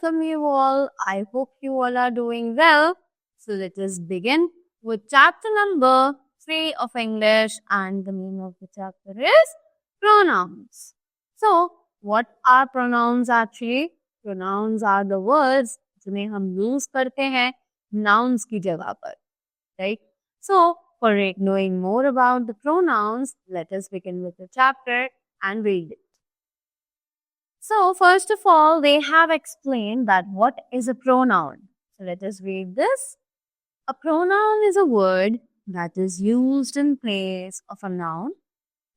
welcome you all. I hope you all are doing well. So let us begin with chapter number 3 of English, and the name of the chapter is pronouns. So what are pronouns actually? Pronouns are the words जिन्हें हम use करते हैं nouns की जगह पर, right? So for knowing more about the pronouns, let us begin with the chapter and read it. So first of all, they have explained that what is a pronoun. So let us read this. A pronoun is a word that is used in place of a noun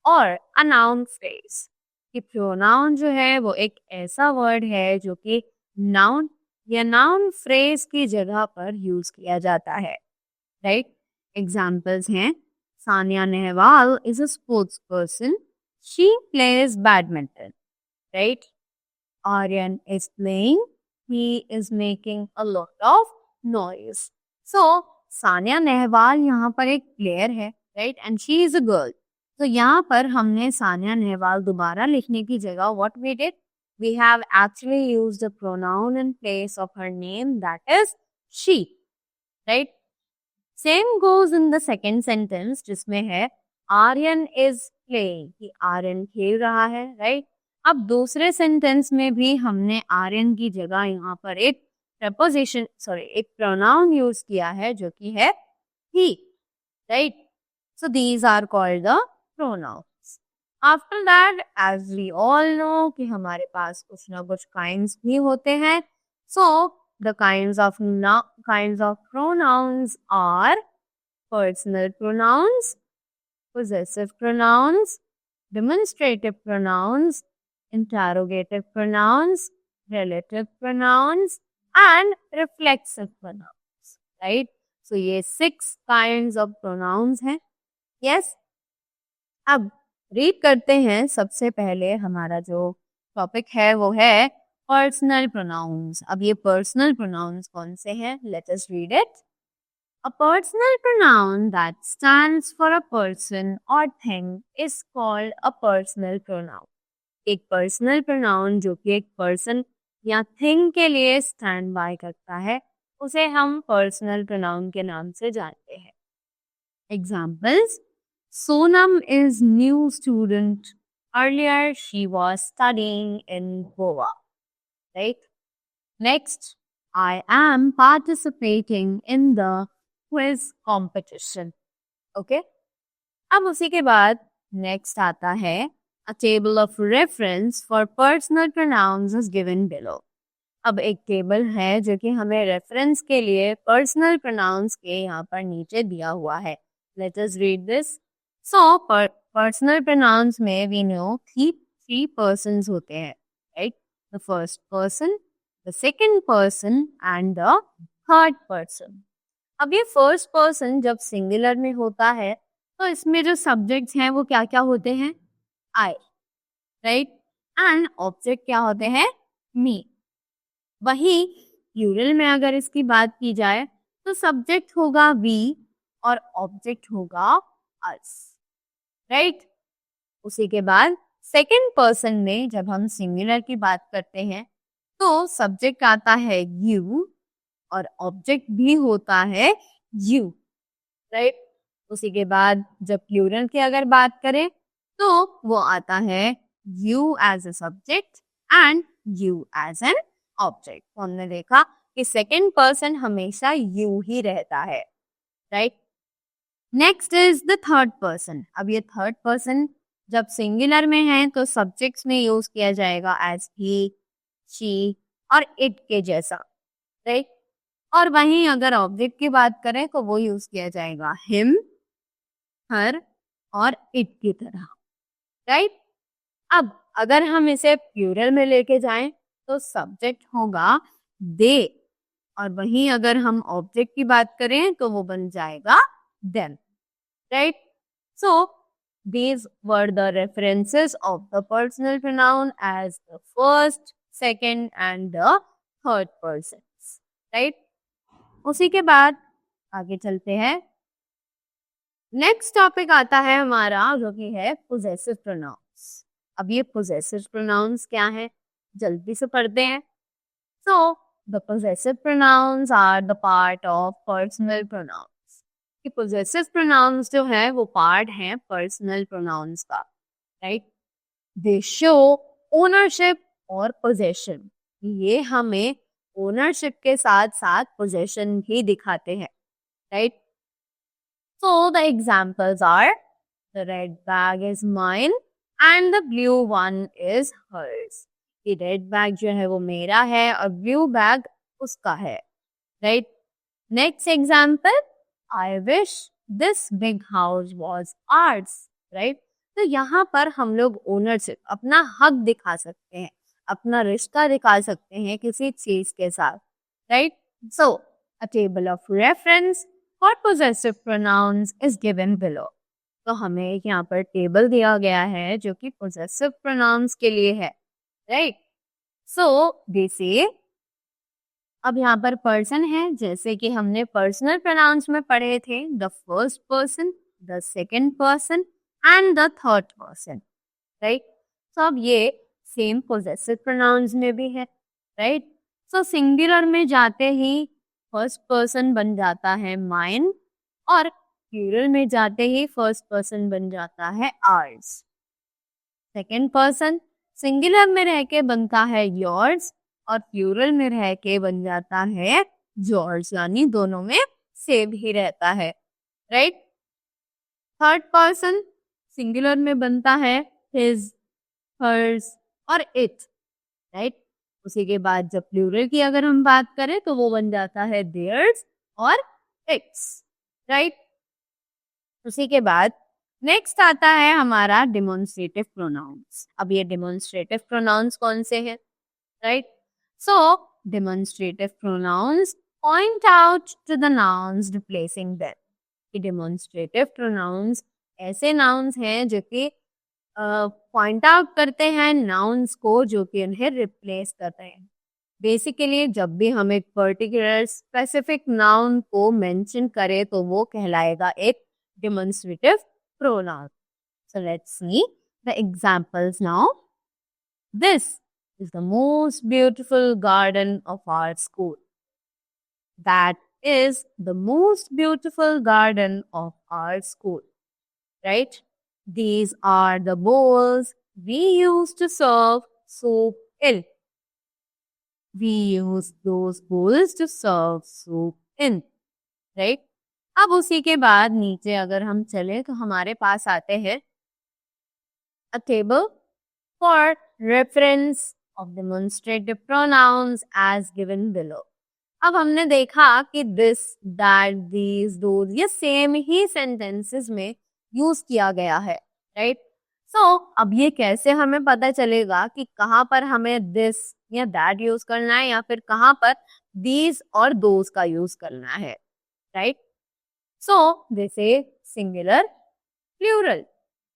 or a noun phrase. कि pronoun जो है वो एक ऐसा word है जो कि noun या noun phrase की जगह पर use किया जाता है, right? Examples हैं, Sania Nehwal is a sports person. She plays badminton, right? Aryan is playing. He is making a lot of noise. So, Sania Nehwal यहाँ पर एक player है, right? And she is a girl. तो यहाँ पर हमने सानिया नेहवाल दोबारा लिखने की जगह what we did? We have actually used a pronoun in place of her name, that is she, right? Same goes in the second sentence जिसमें है Aryan is playing, कि आर्यन खेल रहा है, right? अब दूसरे सेंटेंस में भी हमने आर्यन की जगह यहाँ पर एक एक प्रोनाउन यूज किया है जो कि है he, right? So these are called the pronouns. After that, as we all know कि हमारे पास कुछ ना कुछ kinds भी होते हैं. So the kinds of pronouns are personal pronouns, possessive pronouns, demonstrative pronouns, interrogative pronouns, relative pronouns, and reflexive pronouns, right? So ये 6 kinds of pronouns हैं. Yes? अब read करते हैं. सबसे पहले हमारा जो topic है वो है personal pronouns. अब ये personal pronouns कौन से हैं? Let us read it. A personal pronoun that stands for a person or thing is called a personal pronoun. एक पर्सनल प्रोनाउन जो कि एक पर्सन या थिंग के लिए स्टैंड बाय करता है उसे हम पर्सनल प्रोनाउन के नाम से जानते हैं. Examples, Sonam is new student. Earlier she was studying in Goa, right? Next, I am participating in the quiz competition. Okay, अब उसी के बाद नेक्स्ट आता है A table of reference for personal pronouns is given below. अब एक टेबल है जो कि हमें रेफरेंस के लिए पर्सनल प्रोनाउंस के यहाँ पर नीचे दिया हुआ है. Let us read this. So, personal pronouns में we know three persons होते हैं, right? The first person, the second person and the third person. अब ये first person जब singular में होता है तो इसमें जो subjects हैं वो क्या क्या होते हैं? I, right? And object क्या होते हैं? Me. वही प्लूरल में अगर इसकी बात की जाए तो सब्जेक्ट होगा we और ऑब्जेक्ट होगा us, right? उसी के बाद सेकंड पर्सन में जब हम सिंगुलर की बात करते हैं तो सब्जेक्ट आता है you और ऑब्जेक्ट भी होता है you, right? उसी के बाद जब प्लूरल की अगर बात करें तो वो आता है you as a subject and you as an object. हमने देखा कि सेकंड पर्सन हमेशा you ही रहता है, right? Next is the third person. अब ये थर्ड पर्सन जब सिंगुलर में है तो सब्जेक्ट्स में यूज किया जाएगा एज he, she और it के जैसा, राइट? और वहीं अगर ऑब्जेक्ट की बात करें तो वो यूज किया जाएगा him, her और it की तरह, राइट? अब अगर हम इसे प्लूरल में लेके जाएं तो सब्जेक्ट होगा they और वहीं अगर हम ऑब्जेक्ट की बात करें तो वो बन जाएगा them, right? So these were the references of the personal pronoun as the first, second and the third persons, right? उसी के बाद आगे चलते हैं. नेक्स्ट टॉपिक आता है हमारा जो कि है पोजेसिव प्रोनाउंस. अब ये पोजेसिव प्रोनाउंस क्या है जल्दी से पढ़ते हैं. So the possessive pronouns are the part of personal pronouns. कि possessive pronouns जो है वो part हैं personal pronouns का, right? They show ownership और possession. ये हमें ownership के साथ साथ possession भी दिखाते हैं, right? So the examples are the red bag is mine and the blue one is hers. ये रेड बैग जो है वो मेरा है और ब्लू बैग उसका है, right? Next example, I wish this big house was arts, right? तो यहाँ पर हम लोग ओनरशिप, अपना हक दिखा सकते हैं, अपना रिश्ता दिखा सकते हैं किसी चीज के साथ, right? So a table of reference for possessive pronouns is given below. तो हमें एक यहाँ पर टेबल दिया गया है जो कि पोजेसिव प्रोनाउंस के लिए है, राइट? सो दे से, अब यहाँ पर पर्सन है, जैसे कि हमने पर्सनल प्रोनाउंस में पढ़े थे, the first person, the second person and the third person, right? So अब ये सेम पोजेसिव प्रोनाउंस में भी है, राइट? सो सिंगुलर में जाते ही फर्स्ट पर्सन बन जाता है माइन और प्लूरल में जाते ही फर्स्ट पर्सन बन जाता है आर्स. सेकंड पर्सन सिंगुलर में रह के बनता है योर्स और प्लूरल में रह के बन जाता है जॉर्ज, यानी दोनों में सेम ही रहता है, राइट? थर्ड पर्सन सिंगुलर में बनता है हिज, हर्स और इट, राइट? उसी के बाद जब प्लूरल की अगर हम बात करें तो वो बन जाता है देयर्स और इट्स, राइट? उसी के बाद नेक्स्ट आता है हमारा डिमॉन्स्ट्रेटिव प्रोनाउंस. अब ये डिमॉन्स्ट्रेटिव प्रोनाउंस कौन से हैं, right? So demonstrative pronouns point out to the nouns replacing them. कि डिमॉन्स्ट्रेटिव प्रोनाउंस ऐसे नाउन्स हैं जो कि पॉइंट आउट करते हैं नाउन्स को जो कि उन्हें रिप्लेस करते हैं. बेसिकली जब भी हम एक पर्टिकुलर स्पेसिफिक नाउन को मेंशन करें तो वो कहलाएगा एक demonstrative pronoun. So let's see the examples now. This is the most beautiful garden of our school. That is the most beautiful garden of our school, right? These are the bowls we use to serve soup in. We use those bowls to serve soup in, right? अब उसी के बाद नीचे अगर हम चले तो हमारे पास आते हैं a table for reference of demonstrative pronouns as given below. अब हमने देखा कि this, that, these, those ये सेम ही सेंटेंसेस में यूज किया गया है, राइट? सो अब ये कैसे हमें पता चलेगा कि कहाँ पर हमें this या that यूज करना है या फिर कहाँ पर these और those का यूज करना है, right? So this is singular, plural.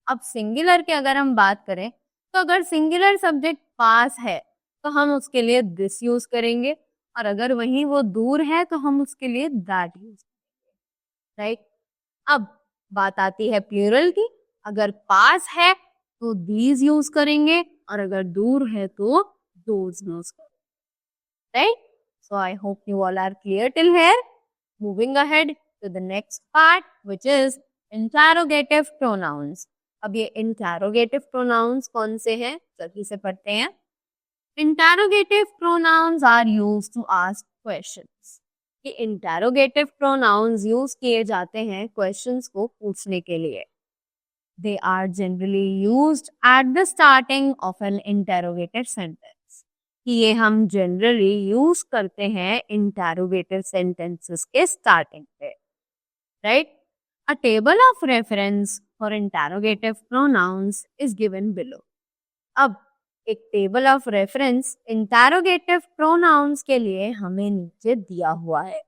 अब सिंगुलर की अगर हम बात करें तो अगर सिंगुलर सब्जेक्ट पास है तो हम उसके लिए दिस यूज करेंगे और अगर वहीं वो दूर है तो हम उसके लिए दैट यूज करेंगे, राइट? अब बात आती है प्लूरल की. अगर पास है तो दीज यूज करेंगे और अगर दूर है तो दोज यूज करेंगे, right? So I hope you all are clear till here. Moving ahead to the next part, which is interrogative pronouns. अब ये interrogative pronouns कौन से हैं, जल्दी से पढ़ते हैं. Interrogative pronouns are used to ask questions. कि interrogative pronouns use किए जाते हैं questions को पूछने के लिए. They are generally used at the starting of an interrogative sentence. कि ये हम generally use करते हैं interrogative sentences के starting पे, right? A table of reference for interrogative pronouns is given below. अब एक table of reference interrogative pronouns के लिए हमें नीचे दिया हुआ है,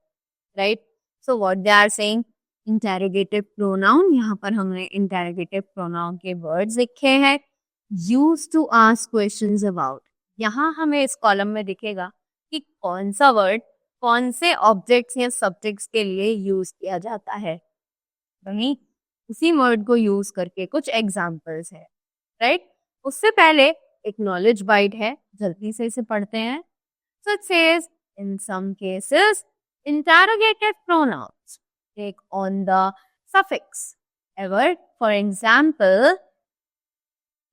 right? So what they are saying, interrogative pronoun, यहाँ पर हमने interrogative pronoun के words लिखे हैं, used to ask questions about. यहाँ हमें इस कॉलम में दिखेगा कि कौन सा वर्ड कौन से ऑब्जेक्ट्स या सब्जेक्ट्स के लिए यूज किया जाता है. वहीं उसी वर्ड को यूज करके कुछ एग्जाम्पल्स है, राइट? उससे पहले एक नॉलेज बाइट है, जल्दी से इसे पढ़ते हैं. So it says, in some cases, interrogative pronouns take on the suffix ever. For example,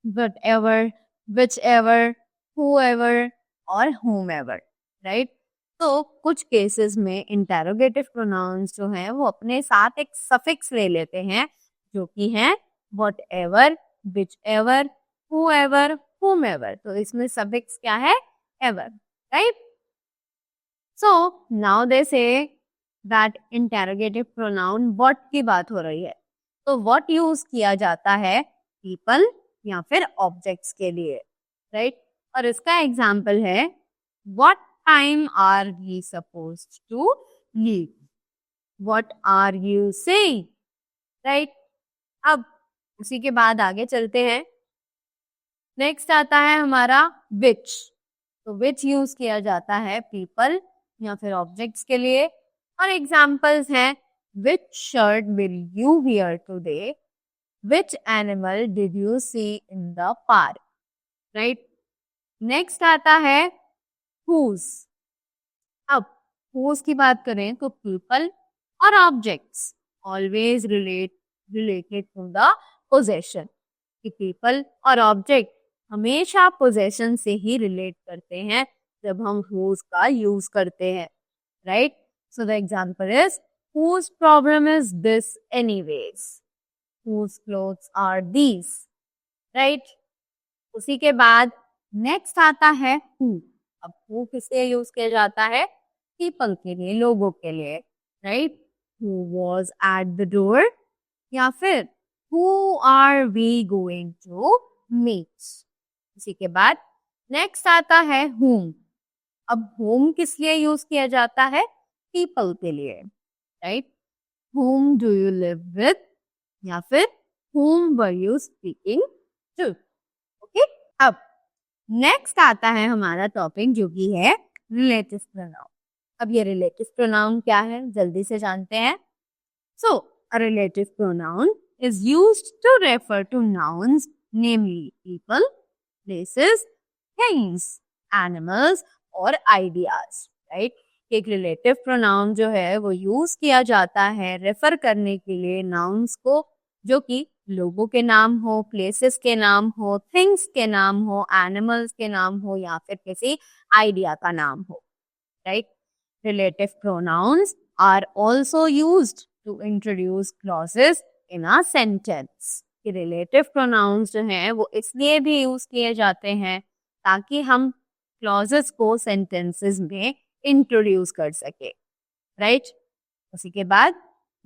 whatever, whichever, whoever और whomever, right? तो कुछ केसेस में इंटेरोगेटिव प्रोनाउंस जो हैं वो अपने साथ एक सफिक्स ले लेते हैं जो कि है whatever, whichever, whoever, whomever. तो इसमें सफिक्स क्या है? ever, right? So now they say that interrogative pronoun what की बात हो रही है. तो what यूज किया जाता है people या फिर objects के लिए, right? और इसका एग्जाम्पल है what time are we supposed to leave? What are you saying? Right? अब उसी के बाद आगे चलते हैं. नेक्स्ट आता है हमारा which. तो which यूज किया जाता है people या फिर ऑब्जेक्ट्स के लिए. और एग्जाम्पल्स हैं which shirt will you wear today? Which animal did you see in the park? Right? Next आता है whose. अब whose की बात करें तो people और objects always related to the possession. कि people और object हमेशा possession से ही relate करते हैं जब हम whose का यूज करते हैं, right? So the example is whose problem is this anyways? Whose clothes are these? Right? उसी के बाद नेक्स्ट आता है who. अब who किससे यूज किया जाता है? people के लिए, लोगों के लिए, right? Who was at the door या फिर who are we going to meet? इसी के बाद नेक्स्ट आता है whom. अब whom किस लिए यूज किया जाता है? people के लिए, right? Whom do you live with या फिर whom were you speaking to? Okay, अब नेक्स्ट आता है हमारा टॉपिक जो कि है रिलेटिव प्रोनाउन. अब ये रिलेटिव प्रोनाउन क्या है जल्दी से जानते हैं. So a relative pronoun is used to refer to nouns namely people, places, things, animals और आइडियाज, राइट? एक रिलेटिव प्रोनाउन जो है वो यूज किया जाता है रेफर करने के लिए नाउन्स को जो कि लोगों के नाम हो, प्लेसेस के नाम हो, थिंग्स के नाम हो, एनिमल्स के नाम हो या फिर किसी आइडिया का नाम हो, right? Relative pronouns are also used to introduce clauses in a sentence. कि रिलेटिव प्रोनाउंस जो हैं वो इसलिए भी यूज किए जाते हैं ताकि हम क्लॉजेस को सेंटेंसेस में इंट्रोड्यूस कर सके, राइट? उसी के बाद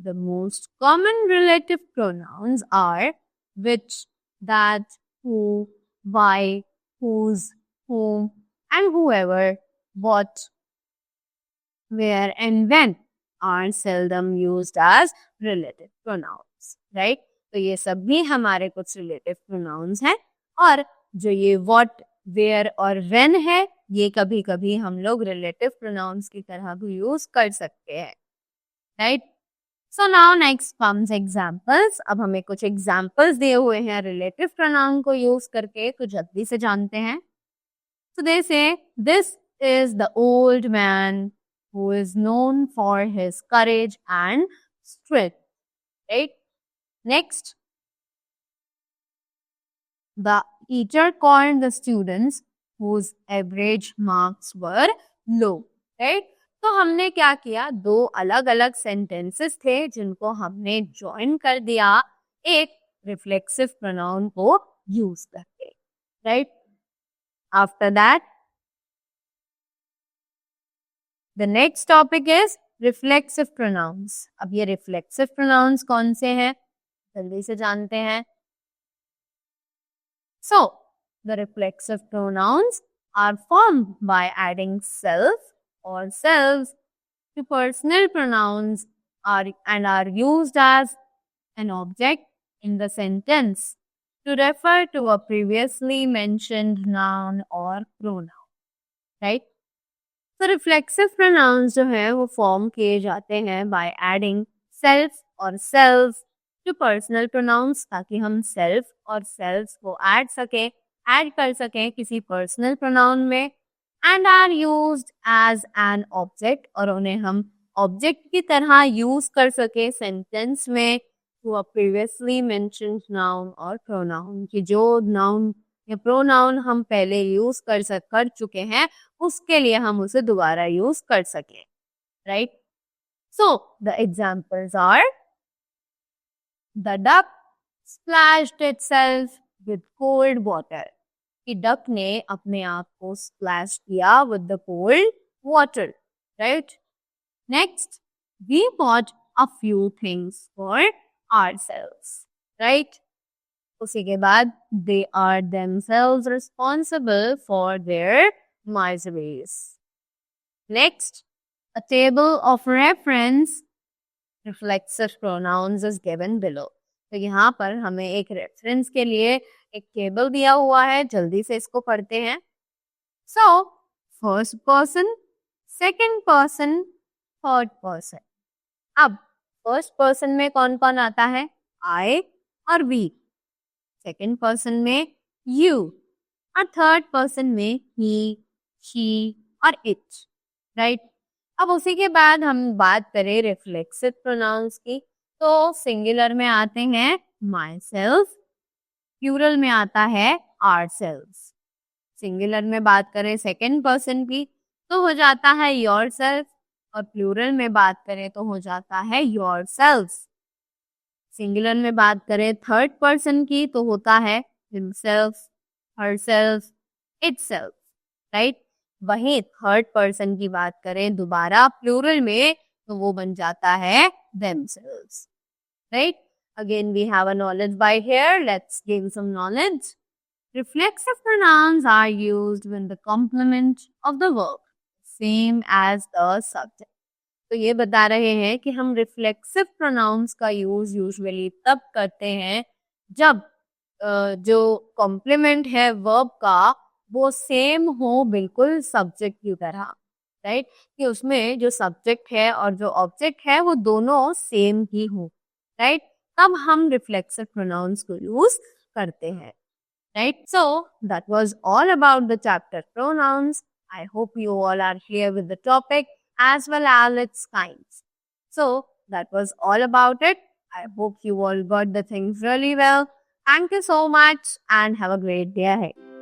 the most common relative pronouns are which, that, who, why, whose, whom, and whoever, what, where, and when are seldom used as relative pronouns, right? तो ये सब भी हमारे कुछ relative pronouns हैं और जो ये what, where और when है ये कभी कभी हम लोग relative pronouns की तरह भी यूज कर सकते हैं, right? So now next comes examples. अब हमें कुछ examples दिए हुए हैं relative pronoun को यूज करके, तो जल्दी से जानते हैं. So they say this is the old man who is known for his courage and strength, right? Next, the teacher called the students whose average marks were low, right? तो हमने क्या किया, दो अलग अलग सेंटेंसेस थे जिनको हमने ज्वाइन कर दिया एक रिफ्लेक्सिव प्रोनाउन को यूज करके, right? After that the next topic is reflexive pronouns. अब ये रिफ्लेक्सिव प्रोनाउंस कौन से हैं जल्दी से जानते हैं. So the reflexive pronouns are formed by adding self or selves to personal pronouns and are used as an object in the sentence to refer to a previously mentioned noun or pronoun, right? So reflexive pronouns जो है वो form किए जाते हैं by adding self और selves to personal pronouns ताकि हम self और selves को add कर सकें किसी personal pronoun में and are used as an object, और उन्हें हम ऑब्जेक्ट की तरह यूज कर सके सेंटेंस में to a previously mentioned noun और प्रोनाउन, कि जो नाउन या प्रोनाउन हम पहले यूज कर चुके हैं उसके लिए हम उसे दोबारा यूज कर सके, right? So the examples are the duck splashed itself with cold water, कि डक ने अपने आप को स्प्लैश किया with the cold water, right? Next, we bought a few things for ourselves, right? उसी के बाद they are themselves responsible for their miseries. Next, a table of reference reflexive pronouns is given below. तो यहाँ पर हमें एक reference के लिए एक टेबल दिया हुआ है, जल्दी से इसको पढ़ते हैं. So first person, second person, third person. अब फर्स्ट पर्सन में कौन कौन आता है? I और we. सेकंड पर्सन में you और थर्ड पर्सन में he, she और it, राइट? अब उसी के बाद हम बात करें रिफ्लेक्सिव प्रोनाउंस की, तो सिंगुलर में आते हैं myself, प्लूरल में आता है ourselves. सिंगुलर में बात करें सेकंड पर्सन की तो हो जाता है yourself, और प्लूरल में बात करें तो हो जाता है yourselves. सिंगुलर में बात करें थर्ड पर्सन की तो होता है himself, herself, itself, राइट? वहीं थर्ड पर्सन की बात करें दोबारा प्लूरल में तो वो बन जाता है themselves, right? Again we have a knowledge by here. Let's gain some knowledge. Reflexive pronouns are used when the complement of the verb same as the subject. तो ये बता रहे हैं कि हम रिफ्लेक्सिव प्रोनाउंस का यूज यूजुअली तब करते हैं जब जो कॉम्प्लीमेंट है वर्ब का वो सेम हो बिल्कुल सब्जेक्ट की तरह, राइट? कि उसमें जो सब्जेक्ट है और जो ऑब्जेक्ट है वो दोनों सेम ही हो, राइट? तब हम रिफ्लेक्सिव प्रोनाउंस को यूज करते हैं, right? So that was all about the chapter pronouns. I hope you all are clear with the topic as well as its kinds. So that was all about it. I hope you all got the things really well. Thank you so much and have a great day ahead.